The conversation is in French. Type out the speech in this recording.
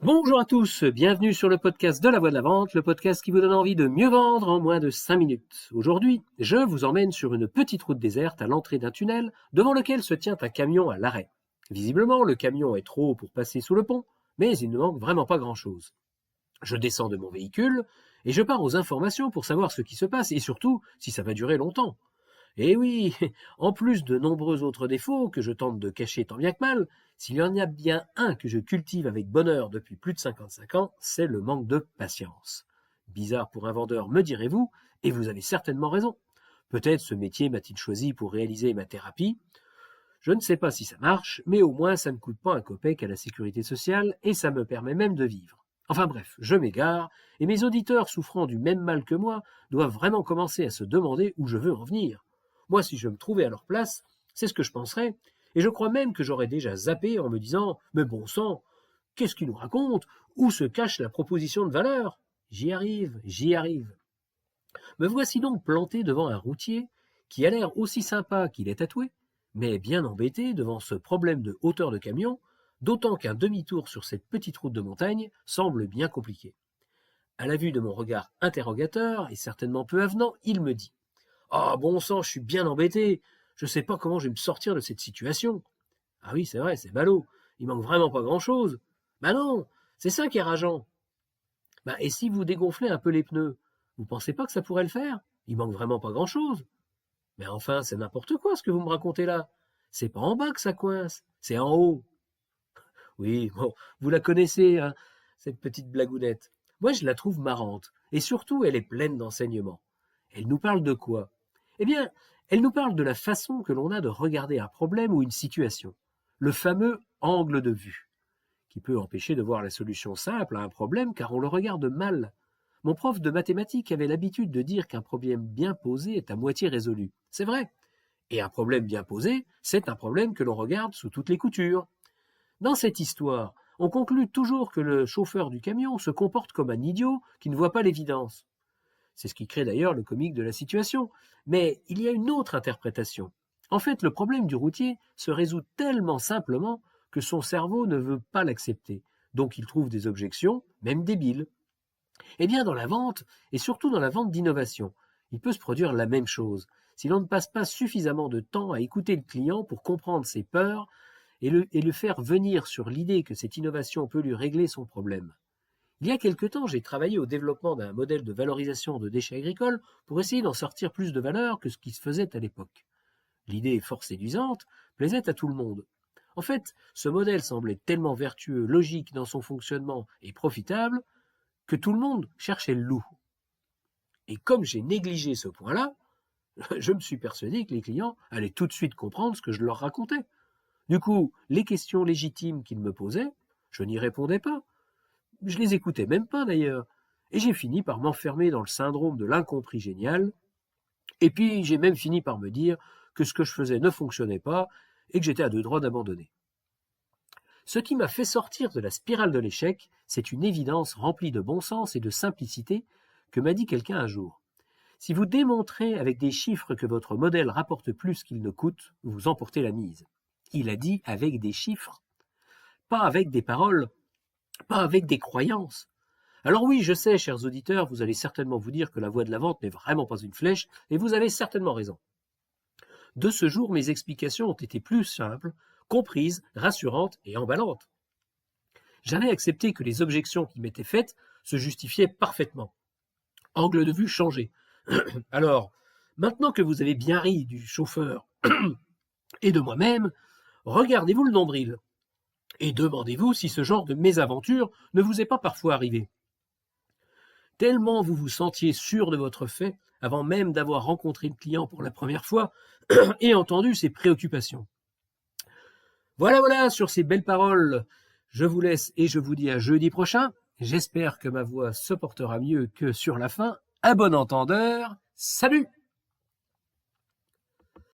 Bonjour à tous, bienvenue sur le podcast de la Voix de la Vente, le podcast qui vous donne envie de mieux vendre en moins de 5 minutes. Aujourd'hui, je vous emmène sur une petite route déserte à l'entrée d'un tunnel devant lequel se tient un camion à l'arrêt. Visiblement, le camion est trop haut pour passer sous le pont, mais il ne manque vraiment pas grand-chose. Je descends de mon véhicule et je pars aux informations pour savoir ce qui se passe et surtout si ça va durer longtemps. Et oui, en plus de nombreux autres défauts que je tente de cacher tant bien que mal, s'il y en a bien un que je cultive avec bonheur depuis plus de 55 ans, c'est le manque de patience. Bizarre pour un vendeur, me direz-vous, et vous avez certainement raison. Peut-être ce métier m'a-t-il choisi pour réaliser ma thérapie. Je ne sais pas si ça marche, mais au moins ça ne coûte pas un copec à la sécurité sociale et ça me permet même de vivre. Enfin bref, je m'égare, et mes auditeurs souffrant du même mal que moi doivent vraiment commencer à se demander où je veux en venir. Moi, si je me trouvais à leur place, c'est ce que je penserais, et je crois même que j'aurais déjà zappé en me disant « Mais bon sang, qu'est-ce qu'il nous raconte? Où se cache la proposition de valeur ?» J'y arrive, j'y arrive. Me voici donc planté devant un routier qui a l'air aussi sympa qu'il est tatoué, mais bien embêté devant ce problème de hauteur de camion, d'autant qu'un demi-tour sur cette petite route de montagne semble bien compliqué. À la vue de mon regard interrogateur et certainement peu avenant, il me dit « Ah bon sang, je suis bien embêté, je sais pas comment je vais me sortir de cette situation. » Ah oui, c'est vrai, c'est ballot, il manque vraiment pas grand-chose. Bah non, c'est ça qui est rageant. Bah et si vous dégonflez un peu les pneus, vous pensez pas que ça pourrait le faire? Il manque vraiment pas grand-chose. Mais enfin, c'est n'importe quoi ce que vous me racontez là. C'est pas en bas que ça coince, c'est en haut. Oui, bon, vous la connaissez, hein, cette petite blagounette. Moi, je la trouve marrante, et surtout, elle est pleine d'enseignements. Elle nous parle de quoi? Eh bien, elle nous parle de la façon que l'on a de regarder un problème ou une situation. Le fameux angle de vue, qui peut empêcher de voir la solution simple à un problème car on le regarde mal. Mon prof de mathématiques avait l'habitude de dire qu'un problème bien posé est à moitié résolu. C'est vrai. Et un problème bien posé, c'est un problème que l'on regarde sous toutes les coutures. Dans cette histoire, on conclut toujours que le chauffeur du camion se comporte comme un idiot qui ne voit pas l'évidence. C'est ce qui crée d'ailleurs le comique de la situation. Mais il y a une autre interprétation. En fait, le problème du routier se résout tellement simplement que son cerveau ne veut pas l'accepter. Donc il trouve des objections, même débiles. Eh bien, dans la vente, et surtout dans la vente d'innovation, il peut se produire la même chose. Si l'on ne passe pas suffisamment de temps à écouter le client pour comprendre ses peurs et le faire venir sur l'idée que cette innovation peut lui régler son problème. Il y a quelque temps, j'ai travaillé au développement d'un modèle de valorisation de déchets agricoles pour essayer d'en sortir plus de valeur que ce qui se faisait à l'époque. L'idée fort séduisante plaisait à tout le monde. En fait, ce modèle semblait tellement vertueux, logique dans son fonctionnement et profitable que tout le monde cherchait le loup. Et comme j'ai négligé ce point-là, je me suis persuadé que les clients allaient tout de suite comprendre ce que je leur racontais. Du coup, les questions légitimes qu'ils me posaient, je n'y répondais pas. Je les écoutais même pas d'ailleurs. Et j'ai fini par m'enfermer dans le syndrome de l'incompris génial. Et puis j'ai même fini par me dire que ce que je faisais ne fonctionnait pas et que j'étais à deux droits d'abandonner. Ce qui m'a fait sortir de la spirale de l'échec, c'est une évidence remplie de bon sens et de simplicité que m'a dit quelqu'un un jour. Si vous démontrez avec des chiffres que votre modèle rapporte plus qu'il ne coûte, vous emportez la mise. Il a dit avec des chiffres, pas avec des paroles, pas avec des croyances. Alors oui, je sais, chers auditeurs, vous allez certainement vous dire que la voie de la vente n'est vraiment pas une flèche, et vous avez certainement raison. De ce jour, mes explications ont été plus simples, comprises, rassurantes et emballantes. J'avais accepté que les objections qui m'étaient faites se justifiaient parfaitement. Angle de vue changé. Alors, maintenant que vous avez bien ri du chauffeur et de moi-même, regardez-vous le nombril et demandez-vous si ce genre de mésaventure ne vous est pas parfois arrivé. Tellement vous vous sentiez sûr de votre fait avant même d'avoir rencontré le client pour la première fois et entendu ses préoccupations. Voilà, sur ces belles paroles, je vous laisse et je vous dis à jeudi prochain. J'espère que ma voix se portera mieux que sur la fin. À bon entendeur, salut!